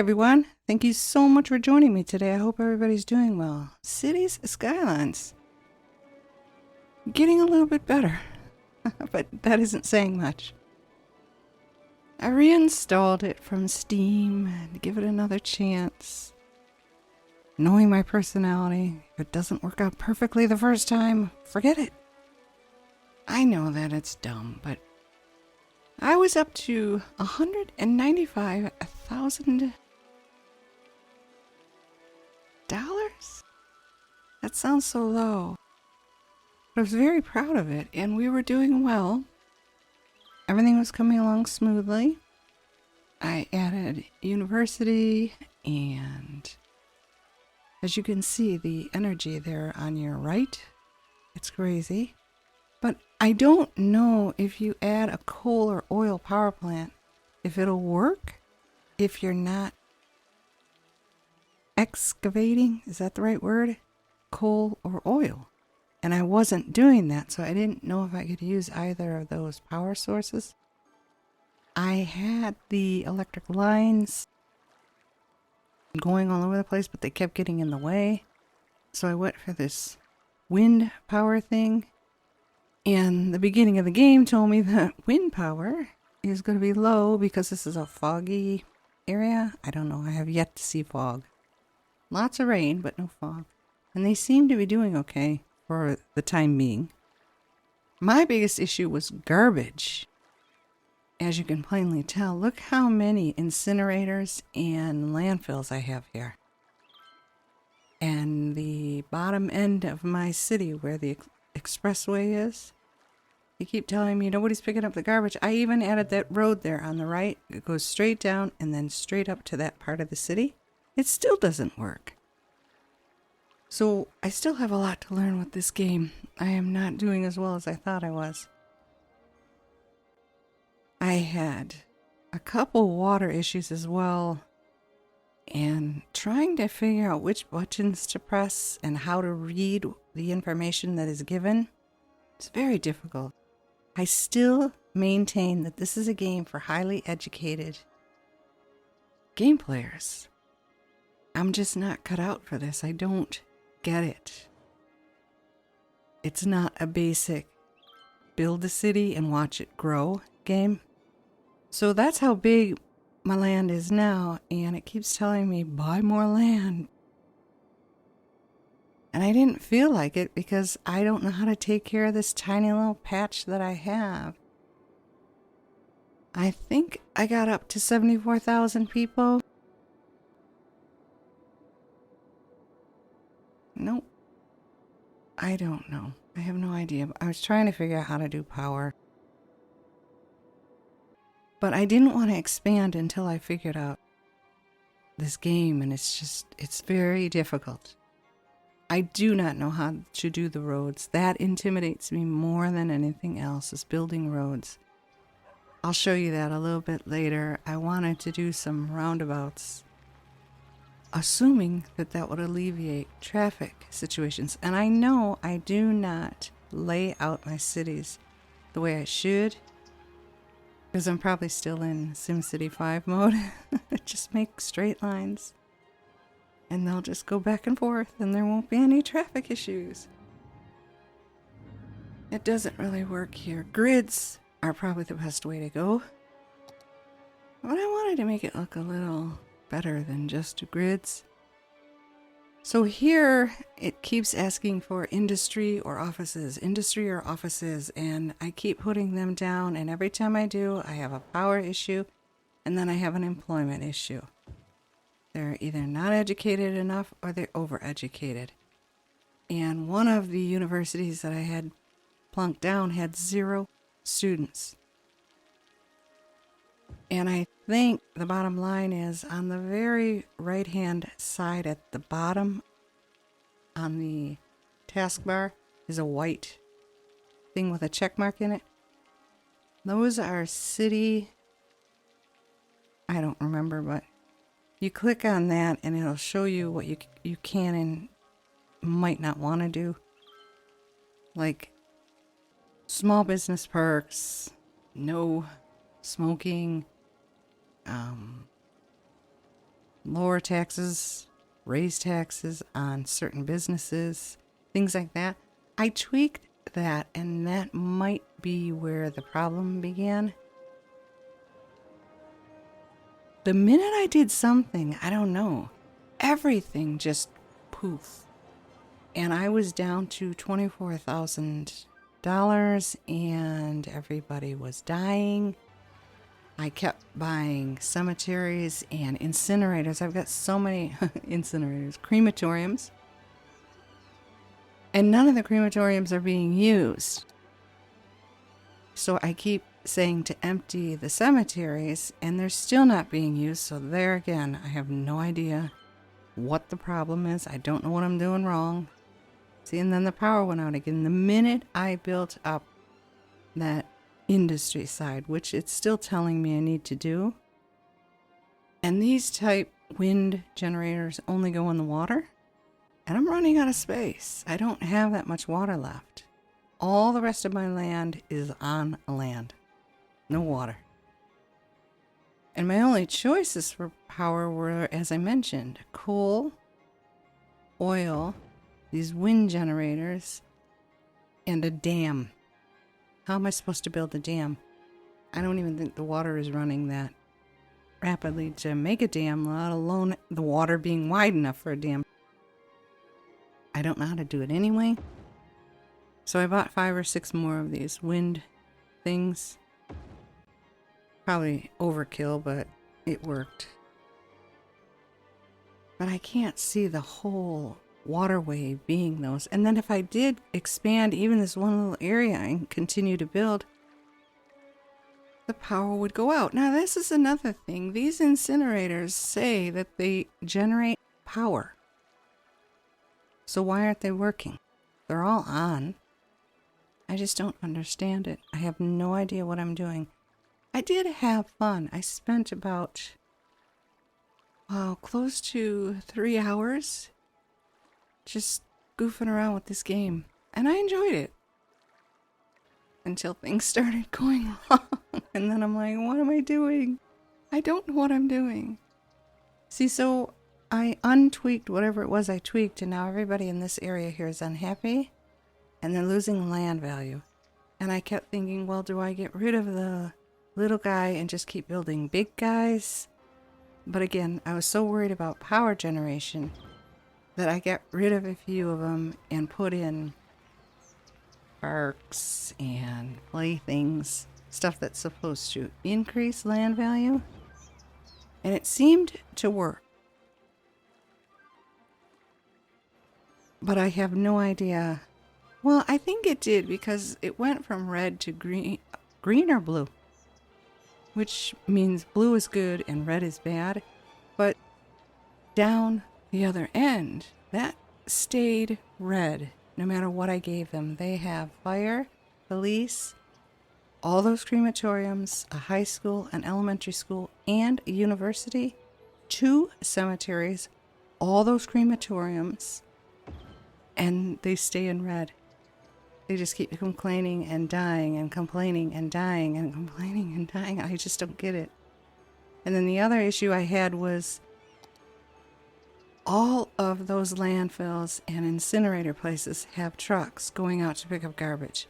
everyone. Thank you so much for joining me today. I hope everybody's doing well. Cities Skylines. Getting a little bit better, but that isn't saying much. I reinstalled it from Steam to give it another chance. Knowing my personality, if it doesn't work out perfectly the first time, forget it. I know that it's dumb, but I was up to $195,000. That sounds so low. But I was very proud of it, and we were doing well. Everything was coming along smoothly. I added university, and as you can see, the energy there on your right, it's crazy. But I don't know if you add a coal or oil power plant, if it'll work if you're not excavating, is that the right word? Coal or oil. And I wasn't doing that, so I didn't know if I could use either of those power sources. I had the electric lines going all over the place, but they kept getting in the way. So I went for this wind power thing. And the beginning of the game told me that wind power is going to be low because this is a foggy area. I don't know. I have yet to see fog. Lots of rain, but no fog. And they seem to be doing okay for the time being. My biggest issue was garbage. As you can plainly tell, look how many incinerators and landfills I have here. And the bottom end of my city where the expressway is, you keep telling me nobody's picking up the garbage. I even added that road there on the right. It goes straight down and then straight up to that part of the city. It still doesn't work. So I still have a lot to learn with this game. I am not doing as well as I thought I was. I had a couple water issues as well, and trying to figure out which buttons to press and how to read the information that is given. It's very difficult. I still maintain that this is a game for highly educated game players. I'm just not cut out for this. I don't get it. It's not a basic build a city and watch it grow game. So that's how big my land is now, and it keeps telling me buy more land. And I didn't feel like it because I don't know how to take care of this tiny little patch that I have. I think I got up to 74,000 people. Nope. I don't know. I have no idea. I was trying to figure out how to do power. But I didn't want to expand until I figured out this game, and it's very difficult. I do not know how to do the roads. That intimidates me more than anything else, is building roads. I'll show you that a little bit later. I wanted to do some roundabouts, assuming that that would alleviate traffic situations. And I know I do not lay out my cities the way I should, because I'm probably still in SimCity 5 mode. Just make straight lines, and they'll just go back and forth, and there won't be any traffic issues. It doesn't really work here. Grids are probably the best way to go. But I wanted to make it look a little better than just grids. So here it keeps asking for industry or offices, and I keep putting them down, and every time I do, I have a power issue, and then I have an employment issue. They're either not educated enough or they're overeducated. And one of the universities that I had plunked down had 0 students. And I think the bottom line is on the very right-hand side at the bottom on the taskbar is a white thing with a check mark in it. Those are city, I don't remember, but you click on that and it'll show you what you can and might not want to do. Like small business perks, no smoking, lower taxes, raise taxes on certain businesses, things like that. I tweaked that, and that might be where the problem began. The minute I did something, I don't know, everything just poof. And I was down to $24,000 and everybody was dying. I kept buying cemeteries and incinerators. I've got so many incinerators, crematoriums. And none of the crematoriums are being used. So I keep saying to empty the cemeteries, and they're still not being used. So there again, I have no idea what the problem is. I don't know what I'm doing wrong. See, and then the power went out again. The minute I built up that industry side, which it's still telling me I need to do. And these type wind generators only go in the water. And I'm running out of space. I don't have that much water left. All the rest of my land is on land. No water. And my only choices for power were, as I mentioned, coal, oil, these wind generators, and a dam. How am I supposed to build a dam? I don't even think the water is running that rapidly to make a dam, let alone the water being wide enough for a dam. I don't know how to do it anyway. So I bought 5 or 6 more of these wind things. Probably overkill, but it worked. But I can't see the whole waterway being those. And then if I did expand even this one little area and continue to build, the power would go out. Now this is another thing. These incinerators say that they generate power. So why aren't they working? They're all on. I just don't understand it. I have no idea what I'm doing. I did have fun. I spent about, close to 3 hours just goofing around with this game. And I enjoyed it. Until things started going wrong. And then I'm like, what am I doing? I don't know what I'm doing. See, so I untweaked whatever it was I tweaked, and now everybody in this area here is unhappy, and they're losing land value. And I kept thinking, well, do I get rid of the little guy and just keep building big guys? But again, I was so worried about power generation that I got rid of a few of them and put in parks and playthings, stuff that's supposed to increase land value. And it seemed to work. But I have no idea. Well, I think it did because it went from red to green or blue, which means blue is good and red is bad. But down the other end, that stayed red no matter what I gave them. They have fire, police, all those crematoriums, a high school, an elementary school, and a university, 2 cemeteries, all those crematoriums. And they stay in red. They just keep complaining and dying and complaining and dying and complaining and dying. I just don't get it. And then the other issue I had was all of those landfills and incinerator places have trucks going out to pick up garbage.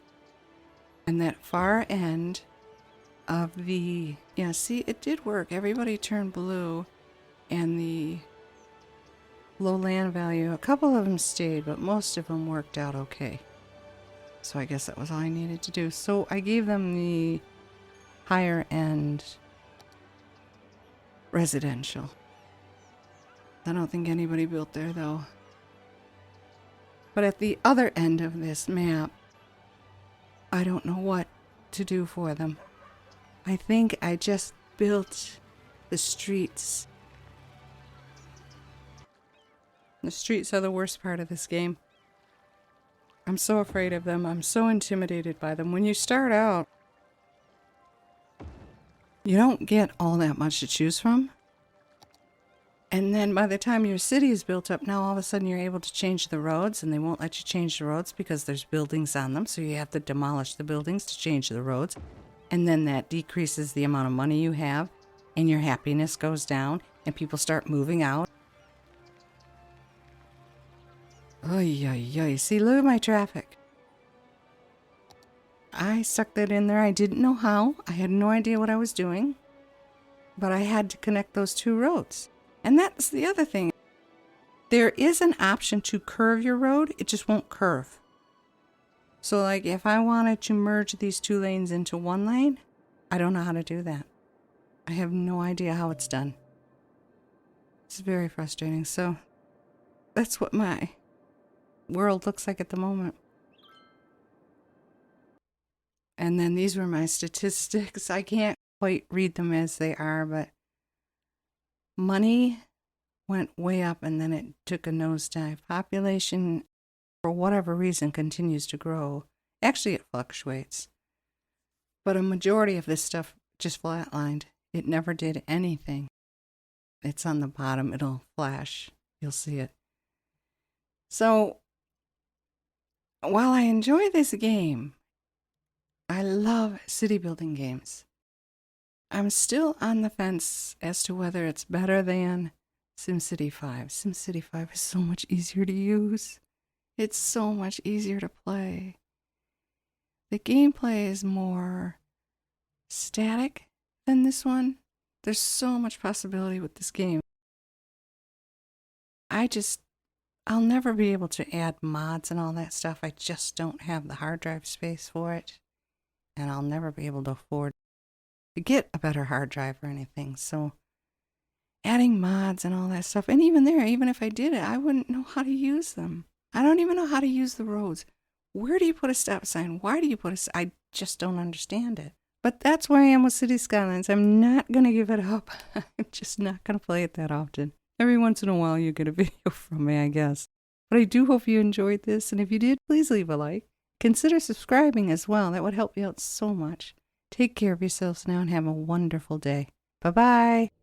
And that far end of the... Yeah, see, it did work. Everybody turned blue, and the low land value, a couple of them stayed, but most of them worked out okay. So I guess that was all I needed to do. So I gave them the higher end residential. I don't think anybody built there though. But at the other end of this map, I don't know what to do for them. I think I just built the streets. The streets are the worst part of this game. I'm so afraid of them. I'm so intimidated by them. When you start out, you don't get all that much to choose from. And then by the time your city is built up, now all of a sudden you're able to change the roads, and they won't let you change the roads because there's buildings on them. So you have to demolish the buildings to change the roads. And then that decreases the amount of money you have, and your happiness goes down. and people start moving out. Oy, oy, oy. See, look at my traffic. I stuck that in there. I didn't know how. I had no idea what I was doing. But I had to connect those two roads. And that's the other thing. There is an option to curve your road. It just won't curve. So like if I wanted to merge these two lanes into one lane, I don't know how to do that. I have no idea how it's done. It's very frustrating. So that's what my world looks like at the moment. And then these were my statistics. I can't quite read them as they are, but money went way up and then it took a nosedive. Population, for whatever reason, continues to grow. Actually, it fluctuates. But a majority of this stuff just flatlined. It never did anything. It's on the bottom. It'll flash. You'll see it. So, while I enjoy this game, I love city building games. I'm still on the fence as to whether it's better than SimCity 5. SimCity 5 is so much easier to use. It's so much easier to play. The gameplay is more static than this one. There's so much possibility with this game. I'll never be able to add mods and all that stuff. I just don't have the hard drive space for it. And I'll never be able to afford to get a better hard drive or anything. So adding mods and all that stuff, and even there, even if I did it, I wouldn't know how to use them. I don't even know how to use the roads. Where do you put a stop sign? Why do you put a... I just don't understand it. But that's where I am with City Skylines. I'm not going to give it up. I'm just not going to play it that often. Every once in a while you get a video from me, I guess. But I do hope you enjoyed this, and if you did, please leave a like. Consider subscribing as well. That would help me out so much. Take care of yourselves now and have a wonderful day. Bye-bye.